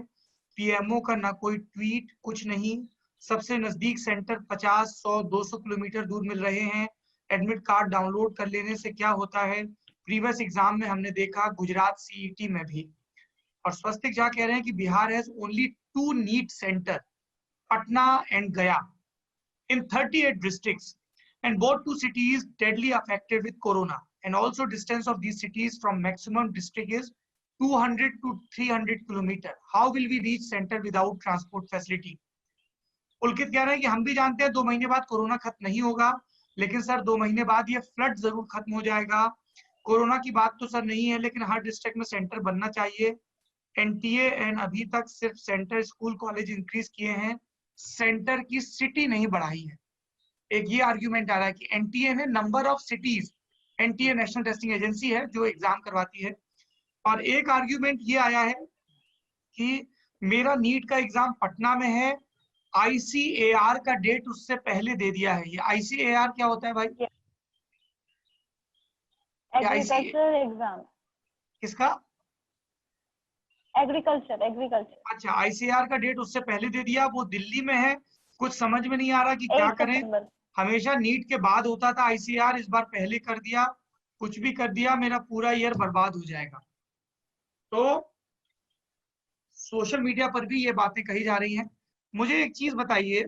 पीएमओ का ना कोई ट्वीट, कुछ नहीं। सबसे नजदीक सेंटर 50, 100, 200 किलोमीटर दूर मिल रहे हैं। एडमिट कार्ड डाउनलोड कर लेने से क्या होता है? प्रीवियस एग्जाम में हमने देखा, गुजरात सीईटी में भी। और स्वस्तिक झा कह रहे हैं कि Bihar has only 2 NEET center, Patna and Gaya, in 38 districts, and both two cities deadly affected with corona, and also distance of these cities from maximum district is 200 to 300 kilometer. How will we reach center without transport facility? पुलकित कह रहे हैं कि हम भी जानते हैं 2 महीने बाद कोरोना खत्म नहीं होगा, लेकिन सर 2 महीने बाद ये फ्लड जरूर खत्म हो जाएगा। कोरोना की बात तो सर नहीं है, लेकिन हर डिस्ट्रिक्ट में सेंटर बनना चाहिए। एनटीए एंड अभी तक सिर्फ सेंटर स्कूल कॉलेज इंक्रीज किए हैं, सेंटर की सिटी नहीं बढ़ाई है। एक ये आर्ग्यूमेंट आ रहा है कि एनटीए ने number of cities, NTA national testing agency है जो एग्जाम करवाती है। और एक आर्ग्यूमेंट ये आया है कि मेरा नीट का एग्जाम पटना में है, आईसीएआर का डेट उससे पहले दे दिया है। ये आईसीएआर क्या होता है भाई? Agriculture exam. किसका? एग्रीकल्चर। अच्छा, आईसीएआर का डेट उससे पहले दे दिया, वो दिल्ली में है। कुछ समझ में नहीं आ रहा कि क्या 8 करें। सितंबर। हमेशा नीट के बाद होता था आईसीआर, इस बार पहले कर दिया। कुछ भी कर दिया, मेरा पूरा ईयर बर्बाद हो जाएगा। तो सोशल मीडिया पर भी ये बातें कही जा रही हैं। मुझे एक चीज बताइए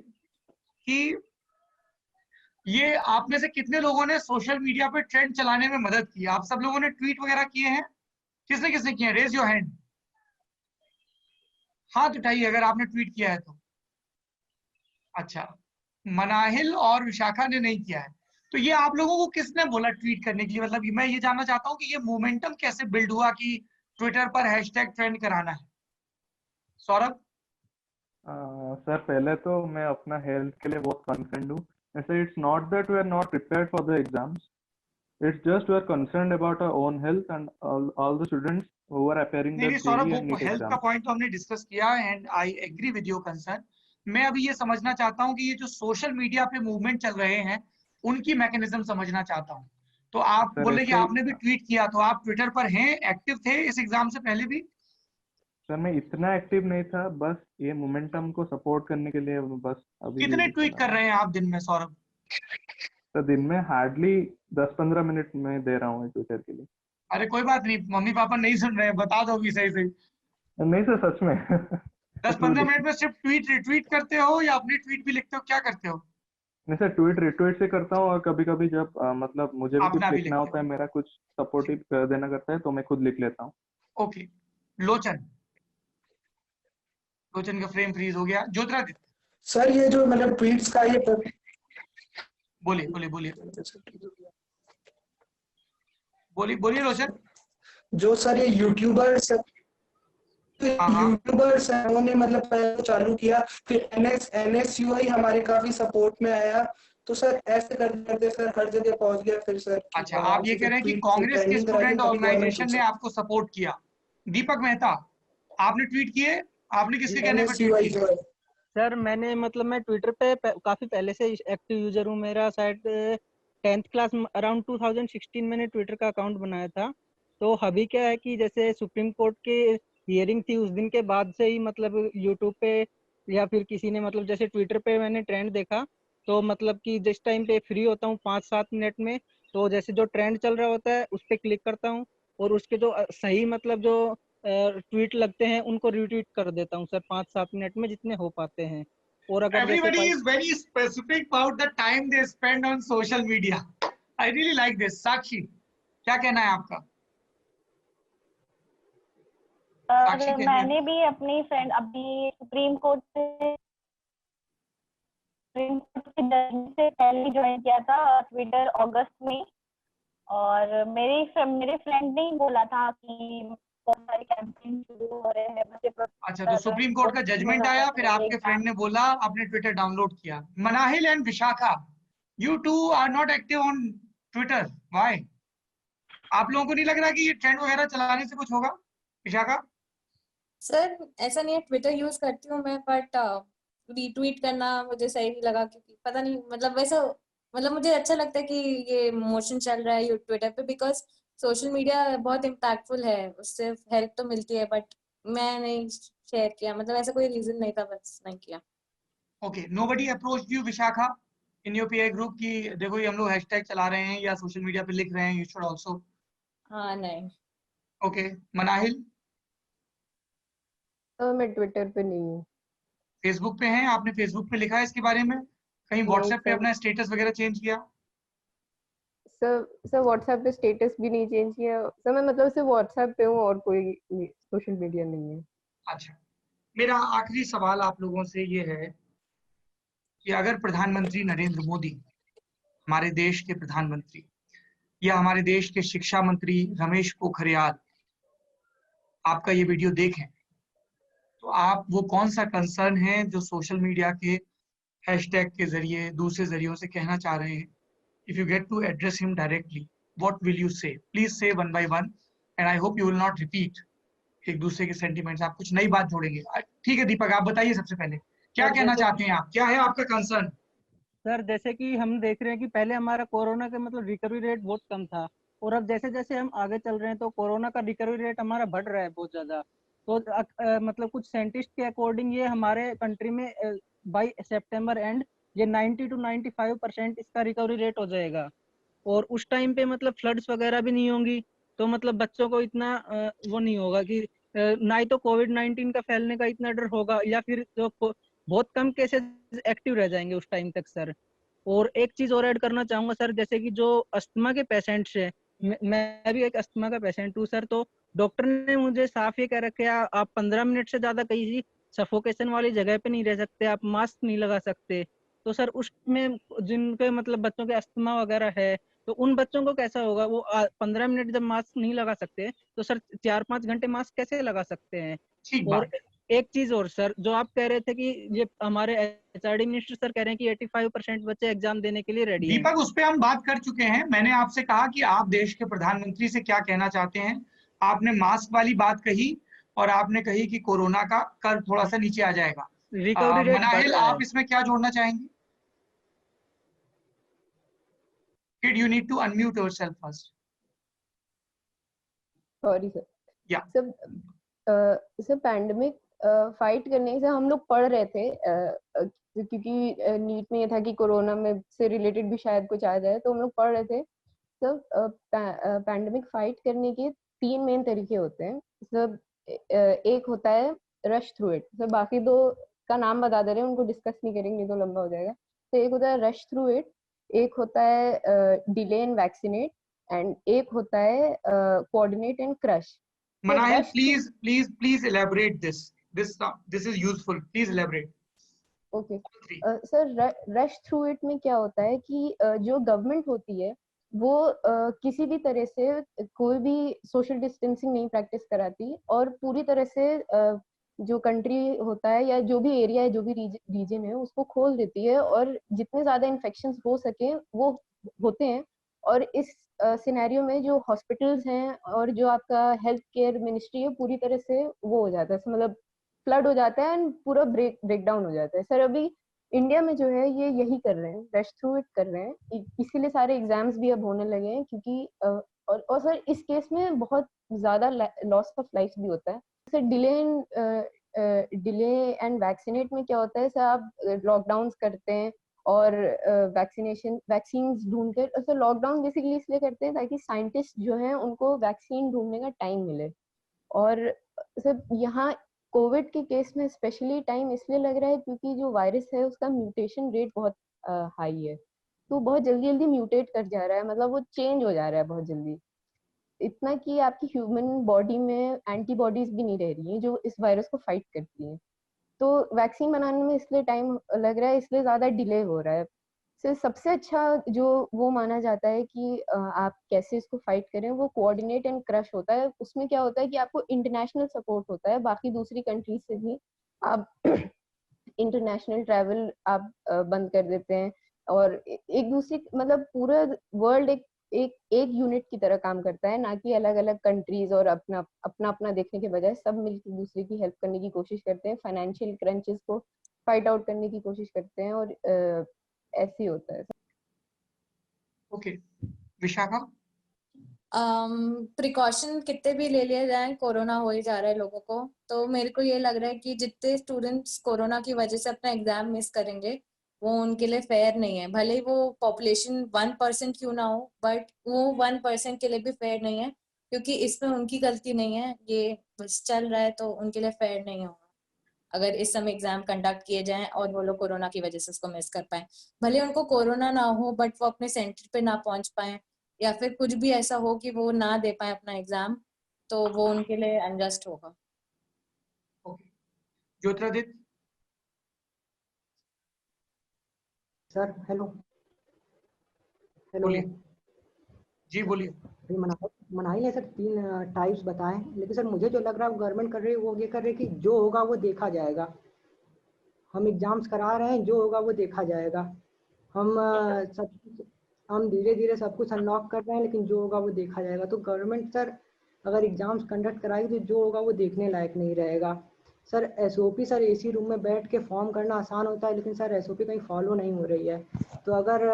कि ये आप में से कितने लोगों ने सोशल मीडिया पे ट्रेंड चलाने में मदद की? आप सब लोगों ने ट्वीट वगैरह किए हैं? किसने किसने किए हैं? Raise your hand. हाथ उठाइए अगर आपने ट्वीट किया है तो। अच्छा, मनाहिल और विशाखा ने नहीं किया है। तो ये आप लोगों को किसने बोला ट्वीट करने के लिए? मतलब मैं ये जानना चाहता हूँ कि ये मोमेंटम कैसे बिल्ड हुआ कि ट्विटर पर हैशटैग ट्रेंड कराना है? सौरभ। सर पहले तो मैं अपना हेल्थ के लिए बहुत कंसर्न हूँ। ऐसे it's not that we are not prepared for the exams, it's just we are concerned about our own health and all the students who are appearing नहीं द नहीं सौरभ, जेईई वो एंड नीट हेल्थ का exams. Point तो हमने discuss किया and I agree with your concern. मैं अभी ये समझना चाहता हूँ कि ये जो सोशल मीडिया पे मूवमेंट चल रहे हैं उनकी मैकेनिज्म समझना चाहता हूँ। तो आप सर बोले कि ऐसे ही आपने भी ट्वीट किया, तो आप ट्विटर पर हैं, एक्टिव थे इस एग्जाम से पहले भी? सर मैं इतना एक्टिव नहीं था, बस ये मोमेंटम को सपोर्ट करने के लिए बस अभी कितने यूज ट्वीट करा कर हूँ। रहे हैं आप दिन में सौरभ? तो दिन में हार्डली 10-15 मिनट में दे रहा हूँ ट्विटर के लिए। अरे कोई बात नहीं, मम्मी पापा नहीं सुन रहे हैं, बता दो भी सही सही। नहीं सर, सच में 10-15 ट्रूली। मिनट में सिर्फ ट्वीट रिट्वीट करते हो या अपनी ट्वीट भी लिखते हो, क्या करते हो? नहीं सर, ट्वीट रिट्वीट से करता हूँ, और कभी कभी जब मतलब मुझे भी अपना कुछ भी लिखना लिखते होता है, मेरा कुछ सपोर्टिव कर देना करता है, तो मैं खुद लिख लेता हूँ। हो? ओके। लोचन। लोचन का फ्रेम फ्रीज हो गया। ज्योतिरादित्य सर ये जो मतलब ट्वीट्स का ये बोलिए बोलिए बोलिए बोलिए बोलिए लोचन। जो सर ये यूट्यूबर्स हाँ। हैं उन्होंने मतलब पहले तो चालू किया, फिर NSUI हमारे काफी सपोर्ट में आया, तो सर ऐसे करते करते सर हर जगह पहुंच गया फिर सर कि अच्छा, आप आराम ये से कह फिर रहे हैं कि ट्वीट कांग्रेस के ट्रेंडिंग करा दी, स्टूडेंट तभी गवर्नमेंट ऑर्गेनाइजेशन कुछ। ने आपको सपोर्ट किया। दीपक मेहता, आपने ट्वीट किए? आपने जी किसके कहने पर ट्वीट NSUI किए? जो है सर मैंने मतलब मैं ट्विटर पे काफी पहले से एक्टिव यूजर हूँ। मेरा शायद 10th क्लास अराउंड 2016 मैंने ट्विटर का अकाउंट बनाया था। तो अभी क्या है कि जैसे सुप्रीम कोर्ट की हियरिंग थी, उस दिन के बाद से ही मतलब यूट्यूब पे या फिर किसी ने मतलब जैसे ट्विटर पे मैंने ट्रेंड देखा, तो मतलब कि जिस टाइम पे फ्री होता हूँ 5-7 मिनट में, तो जैसे जो ट्रेंड चल रहा होता है उस पर क्लिक करता हूँ, और उसके जो सही मतलब जो ट्वीट लगते हैं उनको रिट्वीट कर देता हूँ सर 5-7 मिनट में जितने हो पाते हैं। और अगर जैसे Everybody is very specific about the time they spend on social media. I really like this. साक्षी, क्या कहना है आपका? साक्षी कहिए। मैंने भी अपनी फ्रेंड अभी सुप्रीम कोर्ट के जज से पहले ज्वाइन किया था ट्विटर अगस्त में, और मेरे फ्रेंड ने ही बोला था कि बहुत सारे कैंपेन शुरू हो रहे हैं, बच्चे अच्छा, तो सुप्रीम कोर्ट का जजमेंट आया, फिर आपके फ्रेंड ने बोला, आपने ट्विटर डाउनलोड किया। Manahil and Vishakha, you two are not active on Twitter, why? आप लोगों को नहीं लग रहा कि ये ट्रेंड वगैरह चलाने से कुछ होगा? विशाखा। सर ऐसा नहीं है, ट्विटर यूज करती हूँ मैं, बट रीट्वीट करना मुझे सही नहीं लगा, क्योंकि पता नहीं मतलब वैसा मतलब मुझे अच्छा लगता है कि ये मोशन चल रहा है ट्विटर पे, बिकॉज सोशल मीडिया बहुत इम्पैक्टफुल है, उससे हेल्प तो मिलती है, बट मैं नहीं शेयर किया, मतलब ऐसा कोई रीजन नहीं था, बस नहीं किया। Okay, nobody approached you Vishakha in your pi group की देखो ये हम लोग हैशटैग चला रहे हैं या सोशल मीडिया पे लिख रहे हैं, यू शुड आल्सो? हाँ नहीं। ओके, मनाहिल तो मैं ट्विटर पे नहीं हूँ। फेसबुक पे हैं? आपने फेसबुक पे लिखा है इसके बारे में? कहीं नहीं व्हाट्सएप पे सर, अपना स्टेटस वगैरह चेंज किया? सर व्हाट्सएप पे स्टेटस भी नहीं चेंज किया सर। मैं मतलब सिर्फ व्हाट्सएप पे हूँ और कोई सोशल मीडिया नहीं है। अच्छा, मेरा आखिरी सवाल आप लोगों से ये है कि अगर प्रधानमंत्री नरेंद्र मोदी, हमारे देश के प्रधानमंत्री, या हमारे देश के शिक्षा मंत्री रमेश पोखरियाल आपका ये वीडियो देखें, तो आप वो कौन सा कंसर्न है जो सोशल मीडिया के हैशटैग के जरिए दूसरे जरियों से कहना चाह रहे हैं? If you get to address him directly, what will you say? Please say one by one, and I hope you will not repeat एक दूसरे के सेंटिमेंट्स, आप कुछ नई बात जोड़ेंगे। ठीक है दीपक, आप बताइए सबसे पहले क्या सर कहना जैसे चाहते हैं आप, क्या है आपका कंसर्न? सर जैसे कि हम देख रहे हैं कि पहले हमारा कोरोना का मतलब रिकवरी रेट बहुत कम था, और अब जैसे जैसे हम आगे चल रहे हैं तो कोरोना का रिकवरी रेट हमारा बढ़ रहा है बहुत ज्यादा। तो मतलब कुछ साइंटिस्ट के अकॉर्डिंग ये हमारे कंट्री में बाई सितंबर एंड ये 90 to 95% इसका रिकवरी रेट हो जाएगा, और उस टाइम पे मतलब फ्लड्स वगैरह भी नहीं होंगी, तो मतलब बच्चों को इतना वो नहीं होगा कि ना ही तो कोविड-19 का फैलने का इतना डर होगा, या फिर जो बहुत कम केसेस एक्टिव रह जाएंगे उस टाइम तक सर। और एक चीज और ऐड करना चाहूंगा सर, जैसे कि जो अस्थमा के पेशेंट्स है, मैं भी एक अस्थमा का पेशेंट हूँ सर, तो डॉक्टर ने मुझे साफ ये कह रखा है आप 15 मिनट से ज्यादा कहीं सफोकेशन वाली जगह पे नहीं रह सकते, आप मास्क नहीं लगा सकते। तो सर उसमें जिनके मतलब बच्चों के अस्थमा वगैरह है, तो उन बच्चों को कैसा होगा, वो 15 मिनट जब मास्क नहीं लगा सकते तो सर 4-5 घंटे मास्क कैसे लगा सकते हैं। ठीक और बात। एक चीज और सर, जो आप कह रहे थे कि ये हमारे एचआरडी मिनिस्टर सर कह रहे हैं कि 85% बच्चे एग्जाम देने के लिए रेडी हैं। दीपक, उस पे हम बात कर चुके हैं। मैंने आपसे कहा कि आप देश के प्रधानमंत्री से क्या कहना चाहते हैं। आपने मास्क वाली बात कही और आपने कही कि कोरोना का कर्व थोड़ा सा नीचे आ जाएगा। रिकवरी रेट बढ़ मनाहिल, रहा है। आप इसमें क्या जोड़ना चाहेंगे? Kid, you need to unmute yourself first. Sorry sir. या सर पैंडेमिक फाइट करने से हम लोग पढ़ रहे थे, क्योंकि नीट में ये था कि कोरोना में से रिलेटेड भी शायद कुछ आ जाए, तो हम लोग पढ़ रहे थे। सब पैंडेमिक फाइट करने के 3 मेन तरीके होते हैं सब। एक होता है रश थ्रू इट, सब बाकी 2 का नाम बता दे रहे हैं, उनको डिस्कस नहीं करेंगे नहीं तो लंबा हो जाएगा। तो एक होता है रश थ्रू इट, एक होता है डिले इन वैक्सीनेट, एंड एक होता है coordinate and crush. Manahil, please elaborate this. This is useful. Please elaborate. Okay Three. Sir, rush through it में क्या होता है कि जो गवर्नमेंट होती है वो किसी भी तरह से कोई भी सोशल डिस्टेंसिंग नहीं प्रैक्टिस कराती, और पूरी तरह से जो कंट्री होता है या जो भी एरिया है, जो भी रीजन है, उसको खोल देती है, और जितने ज्यादा इन्फेक्शंस हो सके वो होते हैं। और इस सिनेरियो में जो हॉस्पिटल्स हैं और जो आपका हेल्थ केयर मिनिस्ट्री है, पूरी तरह से वो हो जाता है, मतलब फ्लड हो जाता है एंड पूरा ब्रेक डाउन हो जाता है। सर अभी इंडिया में जो है ये यही कर रहे हैं, रश थ्रू इट कर रहे हैं, इसीलिए सारे एग्जाम्स भी अब होने लगे हैं, क्योंकि और सर इस केस में बहुत ज्यादा लॉस ऑफ लाइफ भी होता है। सर डिले एंड वैक्सीनेट में क्या होता है, सर आप लॉकडाउन करते हैं और वैक्सीन ढूंढते, सर लॉकडाउन बेसिकली इसलिए करते हैं ताकि साइंटिस्ट जो हैं उनको वैक्सीन ढूंढने का टाइम मिले। और सर यहाँ कोविड के केस में स्पेशली टाइम इसलिए लग रहा है क्योंकि जो वायरस है उसका म्यूटेशन रेट बहुत हाई है, तो बहुत जल्दी जल्दी म्यूटेट कर जा रहा है, मतलब वो चेंज हो जा रहा है बहुत जल्दी, इतना कि आपकी ह्यूमन बॉडी में एंटीबॉडीज भी नहीं रह रही हैं जो इस वायरस को फाइट करती हैं। तो वैक्सीन बनाने में इसलिए टाइम लग रहा है, इसलिए ज्यादा डिले हो रहा है। सबसे अच्छा जो वो माना जाता है कि आप कैसे इसको फाइट करें, वो कोऑर्डिनेट एंड क्रश होता है। उसमें क्या होता है कि आपको इंटरनेशनल सपोर्ट होता है, बाकी दूसरी कंट्रीज से भी आप इंटरनेशनल ट्रैवल आप बंद कर देते हैं, और एक दूसरी मतलब पूरा वर्ल्ड एक यूनिट की तरह काम करता है, ना कि अलग अलग कंट्रीज और अपना अपना अपना देखने के बजाय सब मिलकर दूसरे की हेल्प करने की कोशिश करते हैं, फाइनेंशियल क्रंचेस को फाइट आउट करने की कोशिश करते हैं, और ऐसे ही होता है। ओके, विशाखा। प्रिकॉशन कितने भी ले लिए जाएं, कोरोना हो ही जा रहा है लोगों को, तो मेरे को ये लग रहा है कि जितने स्टूडेंट्स कोरोना की वजह से अपना एग्जाम मिस करेंगे वो उनके लिए फेयर नहीं है। भले ही वो पॉपुलेशन 1% क्यों ना हो, बट वो 1% के लिए भी फेयर नहीं है, क्योंकि इसमें उनकी गलती नहीं है, ये बस चल रहा है, तो उनके लिए फेयर नहीं होगा अगर इस समय एग्जाम कंडक्ट किए जाएं और वो लोग कोरोना की वजह से उसको मिस कर पाए। भले उनको कोरोना ना हो बट वो अपने सेंटर पे ना पहुंच पाए, या फिर कुछ भी ऐसा हो कि वो ना दे पाए अपना एग्जाम, तो वो उनके लिए अनजस्ट होगा। Okay, Jyotiraditya. Sir hello hello बोलिए। जी बोलिए। मनाही ने सर 3 टाइप्स बताए, लेकिन सर मुझे जो लग रहा है गवर्नमेंट कर रही है वो ये कर रही है कि जो होगा वो देखा जाएगा। हम एग्जाम्स करा रहे हैं, जो होगा वो देखा जाएगा। हम धीरे धीरे सब कुछ अनलॉक कर रहे हैं, लेकिन जो होगा वो देखा जाएगा। तो गवर्नमेंट सर अगर एग्जाम्स कंडक्ट कराएगी तो जो होगा वो देखने लायक नहीं रहेगा। Sir SOP sir AC room में बैठ के फॉर्म करना आसान होता है, लेकिन सर एसओपी कहीं फॉलो नहीं हो रही है। तो अगर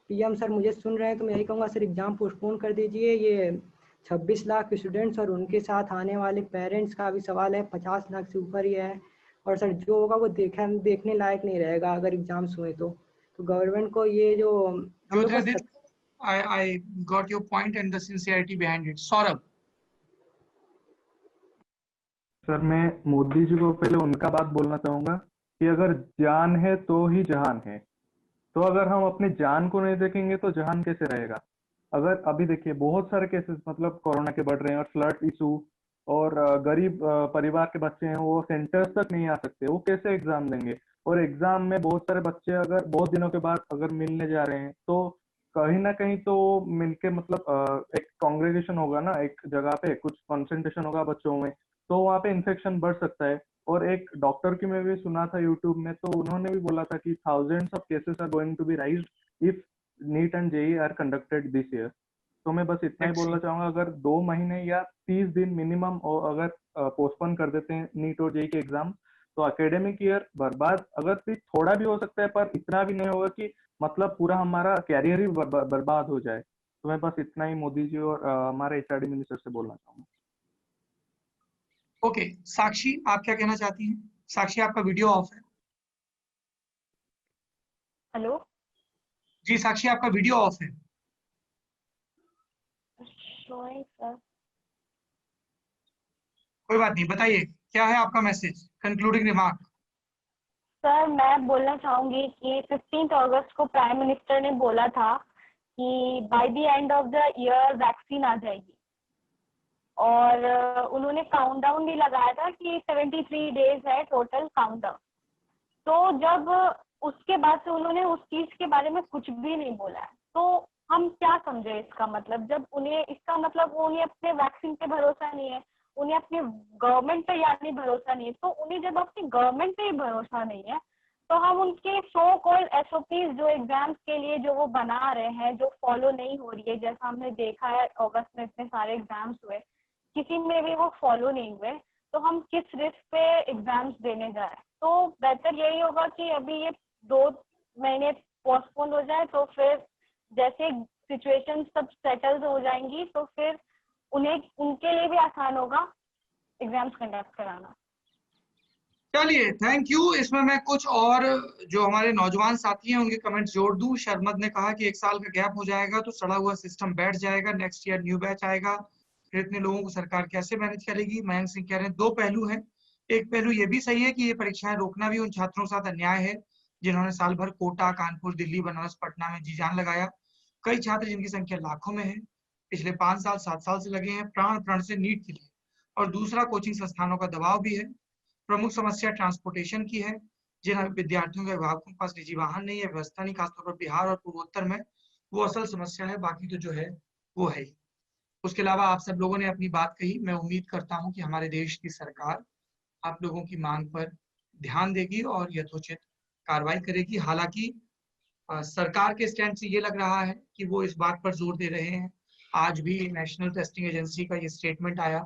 पीएम सर मुझे सुन रहे हैं तो मैं यही कहूँगा सर एग्जाम पोस्टपोन कर दीजिए। ये 26 लाख स्टूडेंट्स और उनके साथ आने वाले पेरेंट्स का भी सवाल है, 50 लाख से ऊपर ही है। और सर जो होगा वो देखने लायक नहीं रहेगा अगर एग्जाम्स हुए तो गवर्नमेंट को ये जो हम लोग का I got your point and the sincerity behind it. Saurabh. Sir मैं मोदी जी को पहले उनका बात बोलना चाहूंगा कि अगर जान है तो ही जहान है। तो अगर हम अपनी जान को नहीं देखेंगे तो जहान कैसे रहेगा? अगर अभी देखिए बहुत सारे केसेस मतलब कोरोना के बढ़ रहे हैं और फ्लड इशू और गरीब परिवार के बच्चे हैं वो सेंटर्स तक नहीं आ सकते, वो कैसे एग्जाम देंगे? और एग्जाम में बहुत सारे बच्चे अगर बहुत दिनों के बाद अगर मिलने जा रहे हैं तो कहीं ना कहीं तो मिलके मतलब एक कांग्रेगेशन होगा ना, एक जगह पे कुछ कंसंट्रेशन होगा बच्चों में, तो वहाँ पे इन्फेक्शन बढ़ सकता है। और एक डॉक्टर की मैं भी सुना था यूट्यूब में, तो उन्होंने भी बोला था कि thousands of cases are going to be raised if NEET and JEE are conducted this year. तो मैं बस इतना ही बोलना चाहूंगा, अगर 2 महीने या 30 दिन मिनिमम और अगर पोस्टपोन कर देते हैं नीट और जेई के एग्जाम तो एकेडमिक ईयर बर्बाद अगर सिर्फ थोड़ा भी हो सकता है, पर इतना भी नहीं होगा कि मतलब पूरा हमारा कैरियर ही बर्बाद हो जाए। तो मैं बस इतना ही मोदी जी और हमारे एचआरडी मिनिस्टर से बोलना चाहूंगा। ओके, साक्षी आप क्या कहना चाहती हैं? साक्षी आपका वीडियो ऑफ है। हेलो जी साक्षी आपका वीडियो ऑफ है। सर। कोई बात नहीं, बताइए क्या है आपका मैसेज, कंक्लूडिंग रिमार्क। सर मैं बोलना चाहूंगी कि 15 अगस्त को प्राइम मिनिस्टर ने बोला था कि by the end of the year vaccine आ जाएगी, और उन्होंने काउंटडाउन भी लगाया था कि 73 डेज है टोटल काउंटडाउन। तो जब उसके बाद से उन्होंने उस चीज के बारे में कुछ भी नहीं बोला है, तो हम क्या समझे इसका मतलब? जब उन्हें इसका मतलब उन्हें अपने वैक्सीन पे भरोसा नहीं है, उन्हें अपने गवर्नमेंट पे यानी भरोसा नहीं है, तो उन्हें जब अपनी गवर्नमेंट पे ही भरोसा नहीं है तो हम उनके सो कॉल्ड एसओपीज जो एग्जाम्स के लिए जो वो बना रहे हैं, जो फॉलो नहीं हो रही है, जैसा हमने देखा है अगस्त में इतने सारे एग्जाम्स हुए, किसी में भी वो फॉलो नहीं हुए, तो हम किस रिस्क पे एग्जाम्स देने जा रहे हैं? तो बेहतर यही होगा कि अभी ये 2 महीने पोस्टपोन हो जाए, तो फिर जैसे सिचुएशन सब सेटल्ड हो जाएंगी तो फिर उन्हें उनके लिए भी आसान होगा एग्जाम्स कंडक्ट कराना। चलिए थैंक यू। इसमें मैं कुछ और जो हमारे नौजवान साथी हैं उनके कमेंट्स जोड़ दूं। शर्मद ने कहा कि 1 साल का गैप हो जाएगा तो सड़ा हुआ सिस्टम बैठ जाएगा, नेक्स्ट ईयर न्यू बैच आएगा, फिर इतने लोगों को सरकार कैसे मैनेज करेगी। मयंक सिंह कह रहे हैं 2 पहलू हैं। एक पहलू ये भी सही है कि ये परीक्षाएं रोकना भी उन छात्रों के साथ अन्याय है जिन्होंने साल भर कोटा, कानपुर, दिल्ली, बनारस, पटना में जी जान लगाया। कई छात्र जिनकी संख्या लाखों में है पिछले 5 साल 7 साल से लगे हैं प्राण प्राण से नीट के लिए। और दूसरा कोचिंग संस्थानों का दबाव भी है। प्रमुख समस्या ट्रांसपोर्टेशन की है। जिन विद्यार्थियों के अभिभावकों के पास निजी वाहन नहीं है, व्यवस्था नहीं, खासतौर पर बिहार और पूर्वोत्तर में, वो असल समस्या है। बाकी तो जो है वो है ही। उसके अलावा आप सब लोगों ने अपनी बात कही। मैं उम्मीद करता हूं कि हमारे देश की सरकार आप लोगों की मांग पर ध्यान देगी और यथोचित कार्रवाई करेगी। हालांकि सरकार के स्टैंड से ये लग रहा है कि वो इस बात पर जोर दे रहे हैं। आज भी नेशनल टेस्टिंग एजेंसी का ये स्टेटमेंट आया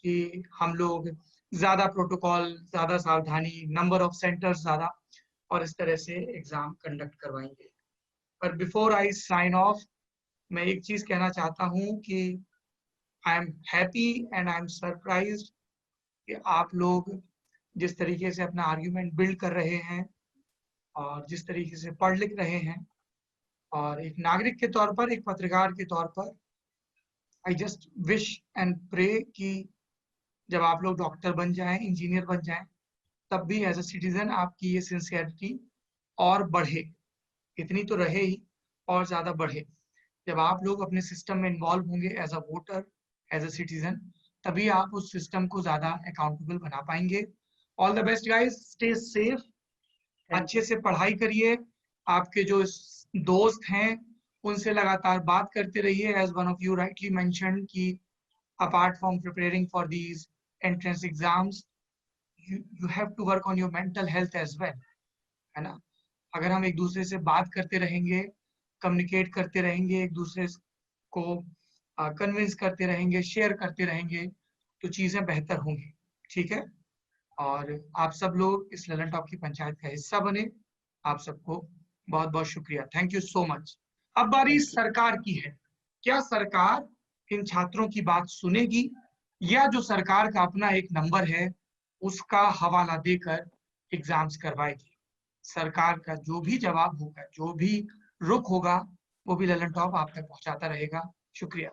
कि हम लोग ज्यादा प्रोटोकॉल, ज्यादा सावधानी, नंबर ऑफ सेंटर्स ज्यादा, और इस तरह से एग्जाम कंडक्ट करवाएंगे। पर बिफोर आई साइन ऑफ, मैं एक चीज कहना चाहता हूं कि I am happy and I am surprised कि आप लोग जिस तरीके से अपना आर्ग्यूमेंट बिल्ड कर रहे हैं और जिस तरीके से पढ़ लिख रहे हैं, और एक नागरिक के तौर पर, एक पत्रकार के तौर पर, I just wish and pray कि जब आप लोग डॉक्टर बन जाएं, इंजीनियर बन जाएं, तब भी एज अ सिटीजन आपकी ये सिंसियरिटी और बढ़े। इतनी तो रहे ही, और ज्यादा बढ़े। जब आप लोग अपने सिस्टम में इन्वॉल्व होंगे as a voter, as a citizen, तभी आप उस सिस्टम को ज्यादा अकाउंटेबल बना पाएंगे। All the best guys, stay safe, अच्छे से पढ़ाई करिए। आपके जो दोस्त हैं उनसे लगातार बात करते रहिए। As one of you rightly mentioned कि apart from preparing for these entrance exams, you have to work on your mental health as well, है ना। अगर हम एक दूसरे से बात करते रहेंगे, कम्युनिकेट करते रहेंगे, एक दूसरे को कन्विंस करते रहेंगे, शेयर करते रहेंगे, तो चीजें बेहतर होंगी। ठीक है, और आप सब लोग इस ललन टॉप की पंचायत का हिस्सा बने। आप सबको बहुत बहुत शुक्रिया, थैंक यू सो मच। अब बारी सरकार की है। क्या सरकार इन छात्रों की बात सुनेगी, या जो सरकार का अपना एक नंबर है उसका हवाला देकर एग्जाम्स करवाएगी? सरकार का जो भी जवाब होगा, जो भी रुख होगा, वो भी ललन टॉप आप तक पहुंचाता रहेगा। शुक्रिया।